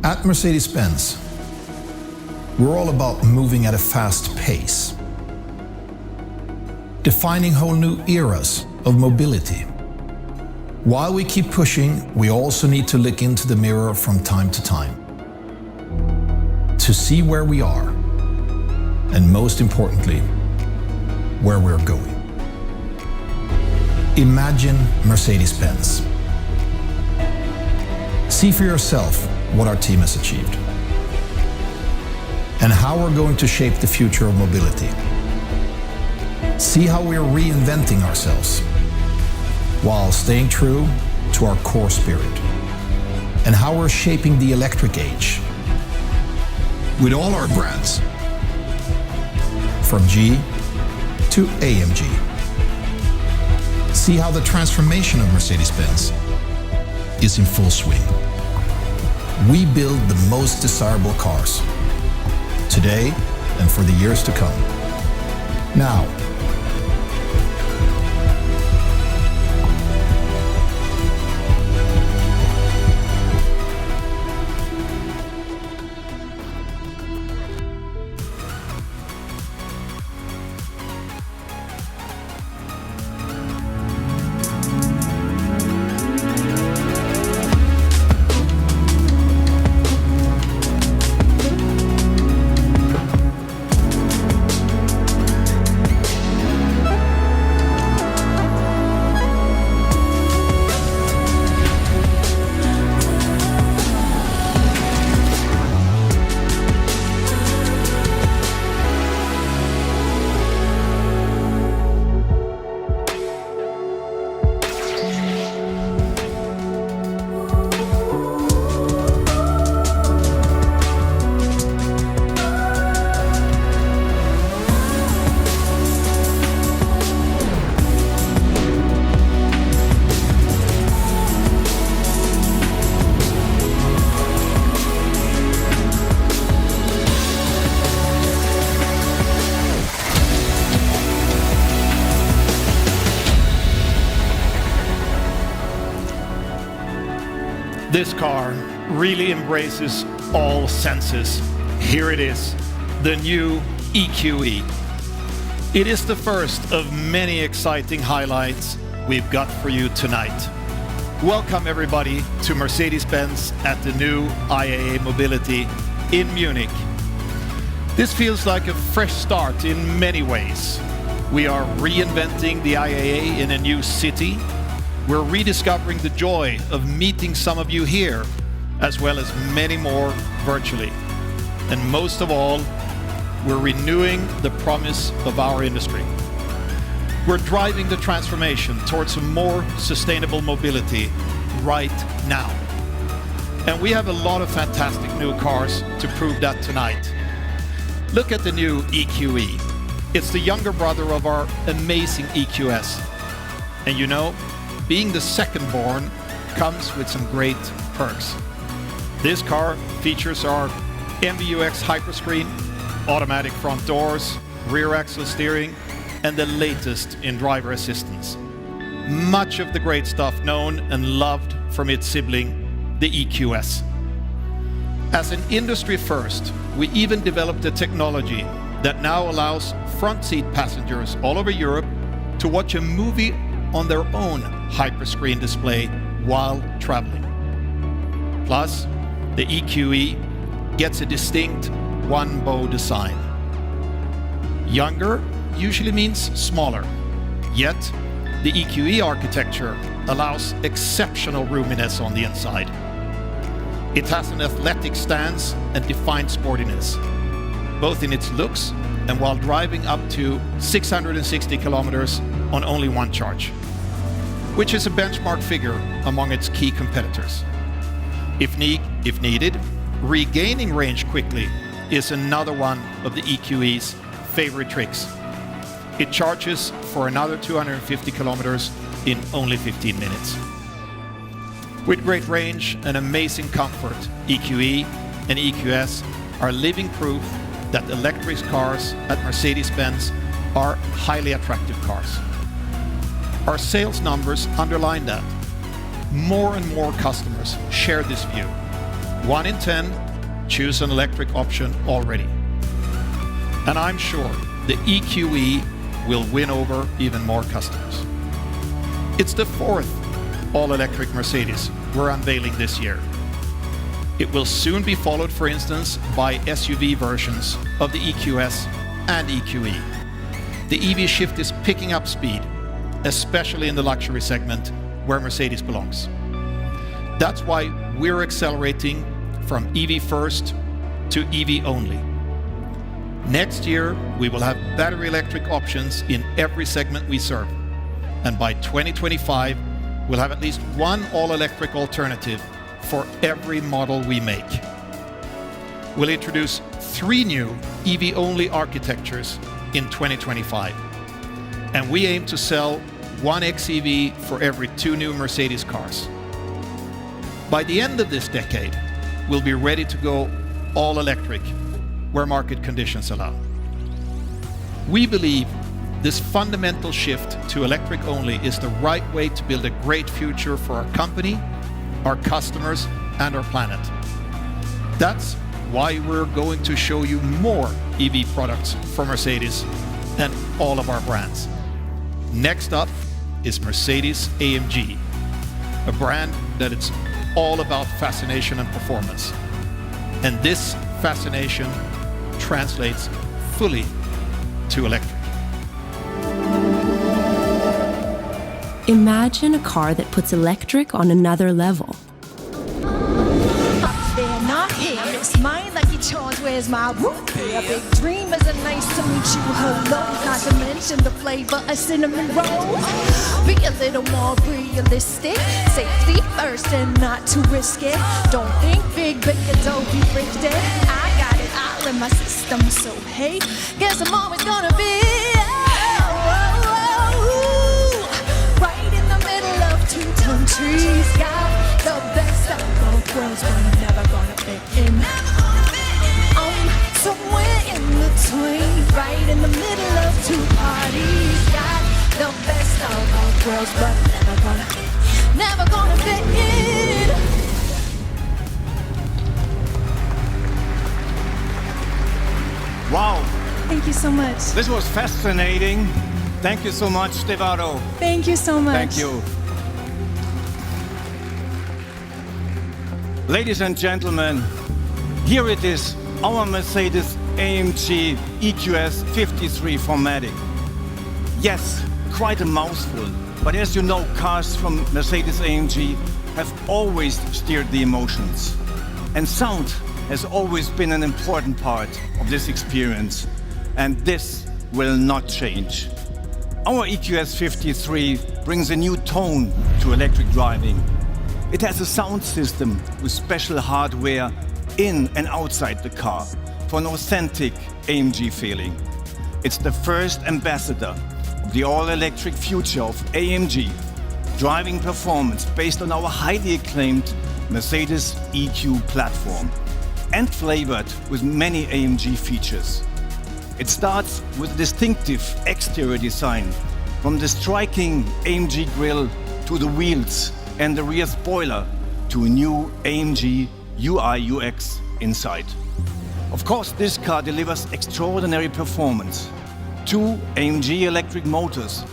At Mercedes-Benz, we're all about moving at a fast pace, defining whole new eras of mobility. While we keep pushing, we also need to look into the mirror from time to time to see where we are, and most importantly, where we're going. Imagine Mercedes-Benz. See for yourself what our team has achieved and how we're going to shape the future of mobility. See how we're reinventing ourselves while staying true to our core spirit, and how we're shaping the electric age with all our brands, from G to AMG. See how the transformation of Mercedes-Benz is in full swing. We build the most desirable cars, today and for the years to come. Now, This car really embraces all senses. Here it is, the new EQE. It is the first of many exciting highlights we've got for you tonight. Welcome everybody to Mercedes-Benz at the new IAA Mobility in Munich. This feels like a fresh start in many ways. We are reinventing the IAA in a new city. We're rediscovering the joy of meeting some of you here, as well as many more virtually. And most of all, we're renewing the promise of our industry. We're driving the transformation towards a more sustainable mobility right now. And we have a lot of fantastic new cars to prove that tonight. Look at the new EQE. It's the younger brother of our amazing EQS. And you know, being the second born comes with some great perks. This car features our MBUX Hyperscreen, automatic front doors, rear axle steering, and the latest in driver assistance. Much of the great stuff known and loved from its sibling, the EQS. As an industry first, we even developed a technology that now allows front seat passengers all over Europe to watch a movie on their own hyperscreen display while traveling. Plus, the EQE gets a distinct one-bow design. Younger usually means smaller, yet the EQE architecture allows exceptional roominess on the inside. It has an athletic stance and defined sportiness, both in its looks and while driving up to 660 kilometers on only one charge, which is a benchmark figure among its key competitors. If needed, regaining range quickly is another one of the EQE's favorite tricks. It charges for another 250 kilometers in only 15 minutes. With great range and amazing comfort, EQE and EQS are living proof that electric cars at Mercedes-Benz are highly attractive cars. Our sales numbers underline that. More and more customers share this view. 1 in 10 choose an electric option already. And I'm sure the EQE will win over even more customers. It's the 4th all-electric Mercedes we're unveiling this year. It will soon be followed, for instance, by SUV versions of the EQS and EQE. The EV shift is picking up speed, especially in the luxury segment where Mercedes belongs. That's why we're accelerating from EV first to EV only. Next year, we will have battery electric options in every segment we serve. And by 2025, we'll have at least one all-electric alternative for every model we make. We'll introduce 3 new EV-only architectures in 2025. And we aim to sell 1 xEV for every 2 new Mercedes cars. By the end of this decade, we'll be ready to go all electric where market conditions allow. We believe this fundamental shift to electric only is the right way to build a great future for our company, our customers, and our planet. That's why we're going to show you more EV products from Mercedes and all of our brands. Next up is Mercedes-AMG, a brand that it's all about fascination and performance. And this fascination translates fully to electric. Imagine a car that puts electric on another level. They're not here, it's mine like you charge, where's my roof? A big dreamers are nice to meet you, hello. Not to mention the flavor of cinnamon roll. Be a little more realistic, safety first and not too risky. Don't think big, but you don't be thrifty. I got it all in my system, so hey, guess I'm always gonna be right in the middle of 2 countries. Got the best of both worlds, but I'm never gonna fit in. I'm somewhere in between, right in the middle of 2 parties. Got the best of both worlds, but never gonna fit in. Wow, Thank you so much. this was fascinating. Thank you so much, Stefano. Thank you so much. Thank you. Ladies and gentlemen, here it is, our Mercedes-AMG EQS 53 4MATIC. Yes, quite a mouthful, but as you know, cars from Mercedes-AMG have always steered the emotions. And sound has always been an important part of this experience, and this will not change. Our EQS 53 brings a new tone to electric driving. It has a sound system with special hardware in and outside the car for an authentic AMG feeling. It's the first ambassador of the all-electric future of AMG, driving performance based on our highly acclaimed Mercedes EQ platform and flavored with many AMG features. It starts with a distinctive exterior design, from the striking AMG grille to the wheels and the rear spoiler to a new AMG UI UX inside. Of course, this car delivers extraordinary performance. 2 AMG electric motors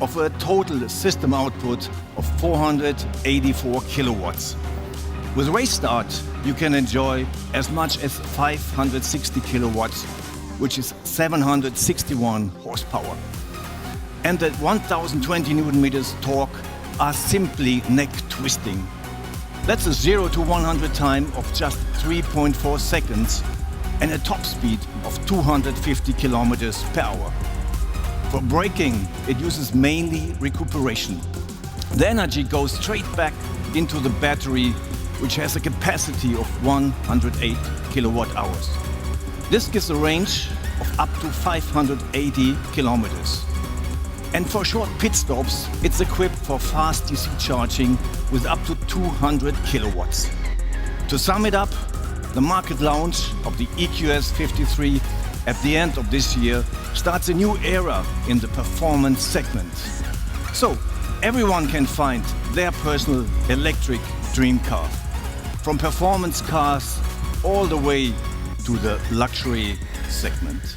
offer a total system output of 484 kilowatts. With race start, you can enjoy as much as 560 kilowatts, which is 761 horsepower. And at 1020 Newton meters torque are simply neck-twisting. That's a 0 to 100 time of just 3.4 seconds and a top speed of 250 kilometers per hour. For braking, it uses mainly recuperation. The energy goes straight back into the battery, which has a capacity of 108 kilowatt hours. This gives a range of up to 580 kilometers. And for short pit stops, it's equipped for fast DC charging with up to 200 kilowatts. To sum it up, the market launch of the EQS 53 at the end of this year starts a new era in the performance segment. So everyone can find their personal electric dream car. from performance cars all the way to the luxury segment.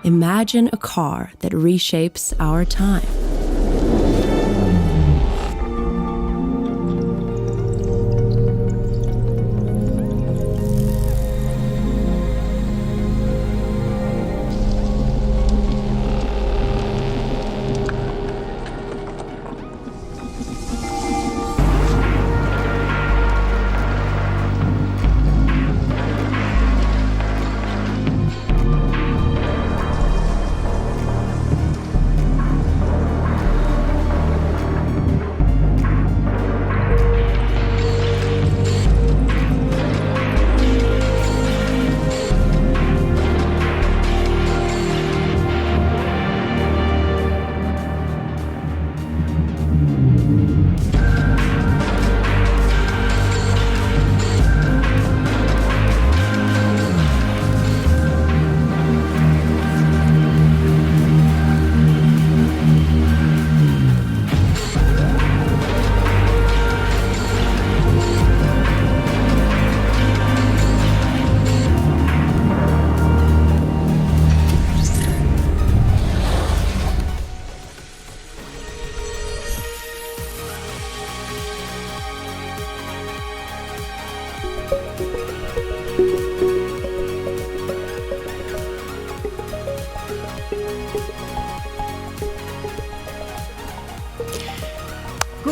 Imagine a car that reshapes our time.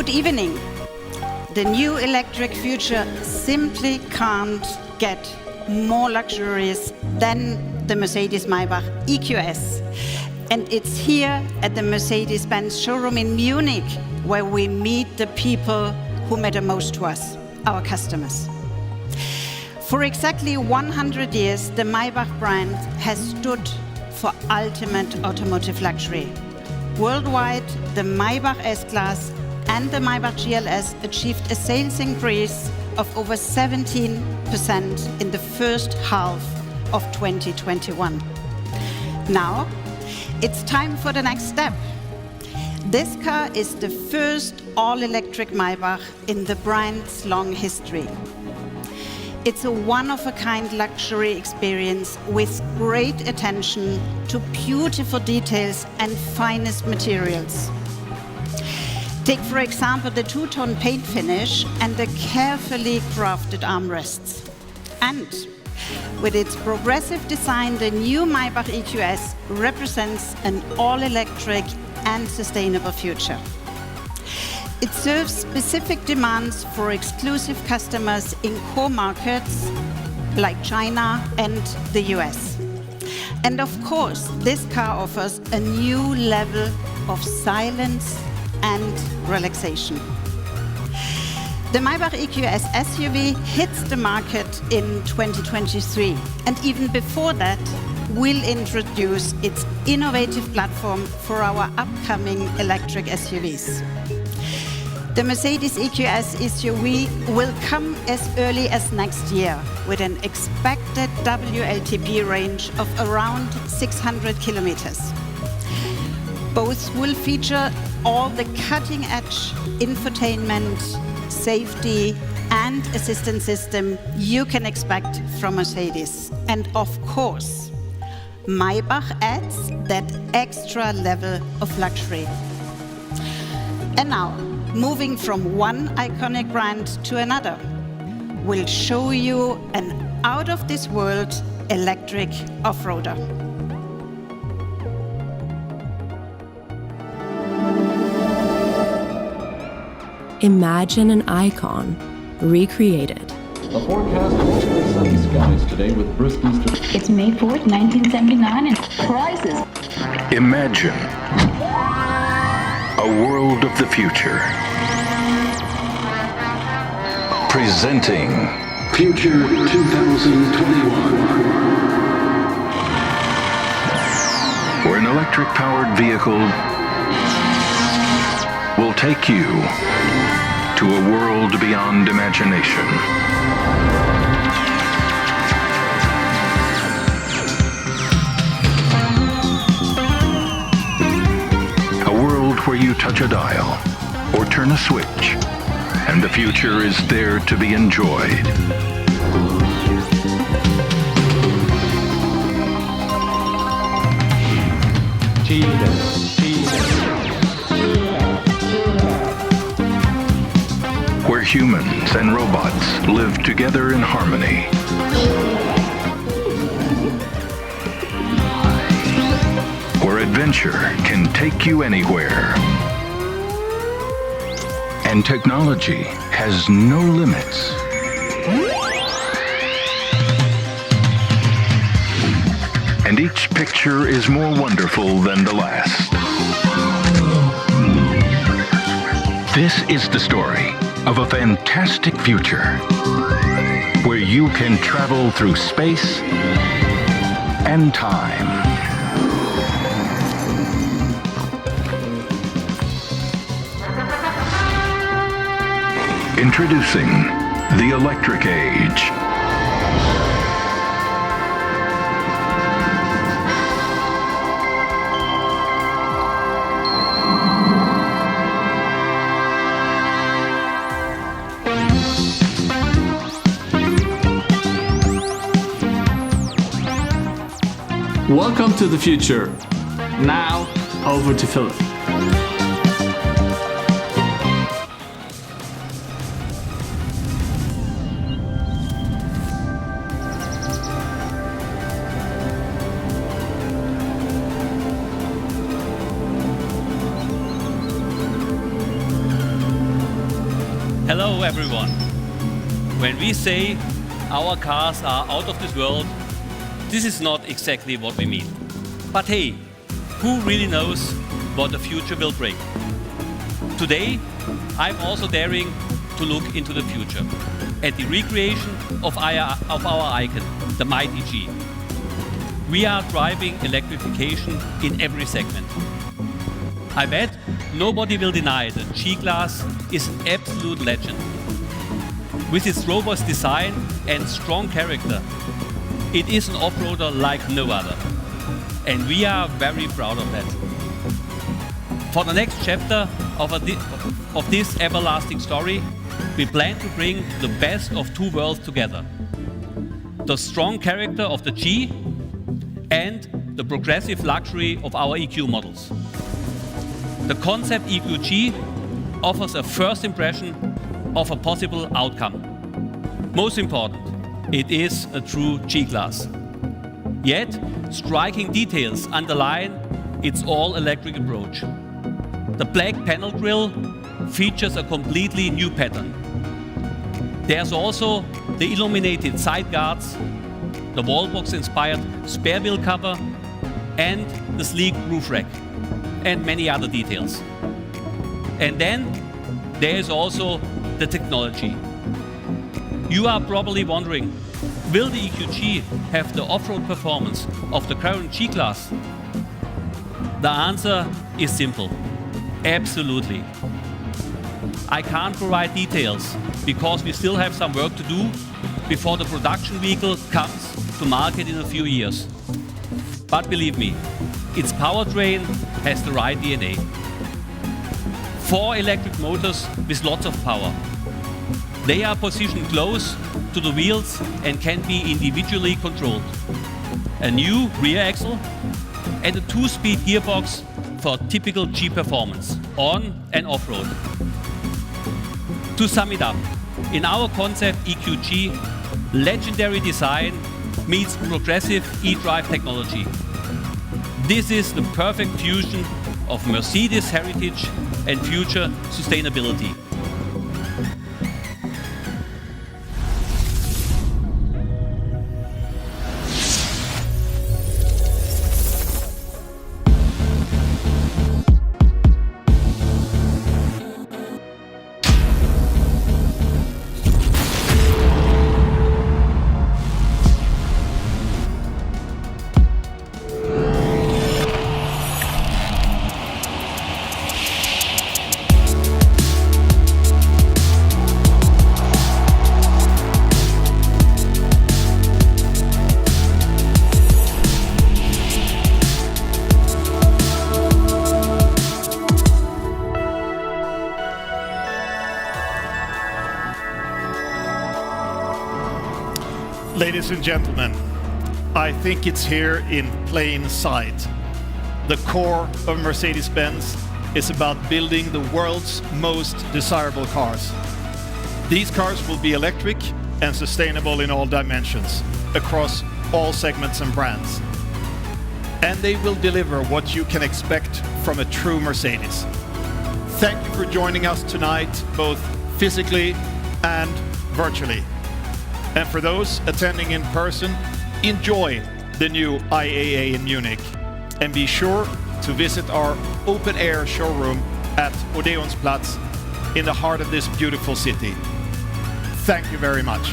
Good evening. The new electric future simply can't get more luxurious than the Mercedes-Maybach EQS. And it's here at the Mercedes-Benz showroom in Munich where we meet the people who matter most to us, our customers. For exactly 100 years, the Maybach brand has stood for ultimate automotive luxury. Worldwide, the Maybach S-Class and the Maybach GLS achieved a sales increase of over 17% in the first half of 2021. Now, it's time for the next step. This car is the first all-electric Maybach in the brand's long history. It's a one-of-a-kind luxury experience with great attention to beautiful details and finest materials. Take, for example, the two-tone paint finish and the carefully crafted armrests. And with its progressive design, the new Maybach EQS represents an all-electric and sustainable future. It serves specific demands for exclusive customers in core markets like China and the US. And of course, this car offers a new level of silence and relaxation. The Maybach EQS SUV hits the market in 2023, and even before that, will introduce its innovative platform for our upcoming electric SUVs. The Mercedes EQS SUV will come as early as next year with an expected WLTP range of around 600 kilometers. Both will feature all the cutting-edge infotainment, safety, and assistance system you can expect from Mercedes. And of course, Maybach adds that extra level of luxury. And now, moving from one iconic brand to another, we'll show you an out-of-this-world electric off-roader. Imagine an icon recreated. A forecast of mostly sunny skies today with brisk eastern. It's May 4th, 1979, and prizes. Imagine a world of the future. Presenting Future 2021. where an electric-powered vehicle will take you to a world beyond imagination. A world where you touch a dial or turn a switch, and the future is there to be enjoyed. Where humans and robots live together in harmony. Where adventure can take you anywhere. And technology has no limits. And each picture is more wonderful than the last. This is the story of a fantastic future where you can travel through space and time. Introducing the electric age. Welcome to the future. Now, over to Philip. Hello everyone. When we say our cars are out of this world, this is not exactly what we mean. But hey, who really knows what the future will bring? Today, I'm also daring to look into the future at the recreation of our icon, the mighty G. We are driving electrification in every segment. I bet nobody will deny that G-Class is an absolute legend. With its robust design and strong character, it is an off-roader like no other. And we are very proud of that. For the next chapter of this everlasting story, we plan to bring the best of two worlds together. The strong character of the G and the progressive luxury of our EQ models. The concept eqxx offers a first impression of a possible outcome. Most important, it is a true G-Class. Yet, striking details underline its all-electric approach. The black panel grille features a completely new pattern. There's also the illuminated side guards, the wallbox-inspired spare wheel cover, and the sleek roof rack, and many other details. And then there is also the technology. You are probably wondering, will the EQG have the off-road performance of the current G-Class? The answer is simple. Absolutely. I can't provide details because we still have some work to do before the production vehicle comes to market in a few years. But believe me, its powertrain has the right DNA. 4 electric motors with lots of power. They are positioned close to the wheels and can be individually controlled. A new rear axle and a 2-speed gearbox for typical G performance, on and off-road. To sum it up, in our concept EQG, legendary design meets progressive e-drive technology. This is the perfect fusion of Mercedes heritage and future sustainability. Ladies and gentlemen, I think it's here in plain sight. The core of Mercedes-Benz is about building the world's most desirable cars. These cars will be electric and sustainable in all dimensions, across all segments and brands. And they will deliver what you can expect from a true Mercedes. Thank you for joining us tonight, both physically and virtually. And for those attending in person, enjoy the new IAA in Munich. And be sure to visit our open-air showroom at Odeonsplatz in the heart of this beautiful city. Thank you very much.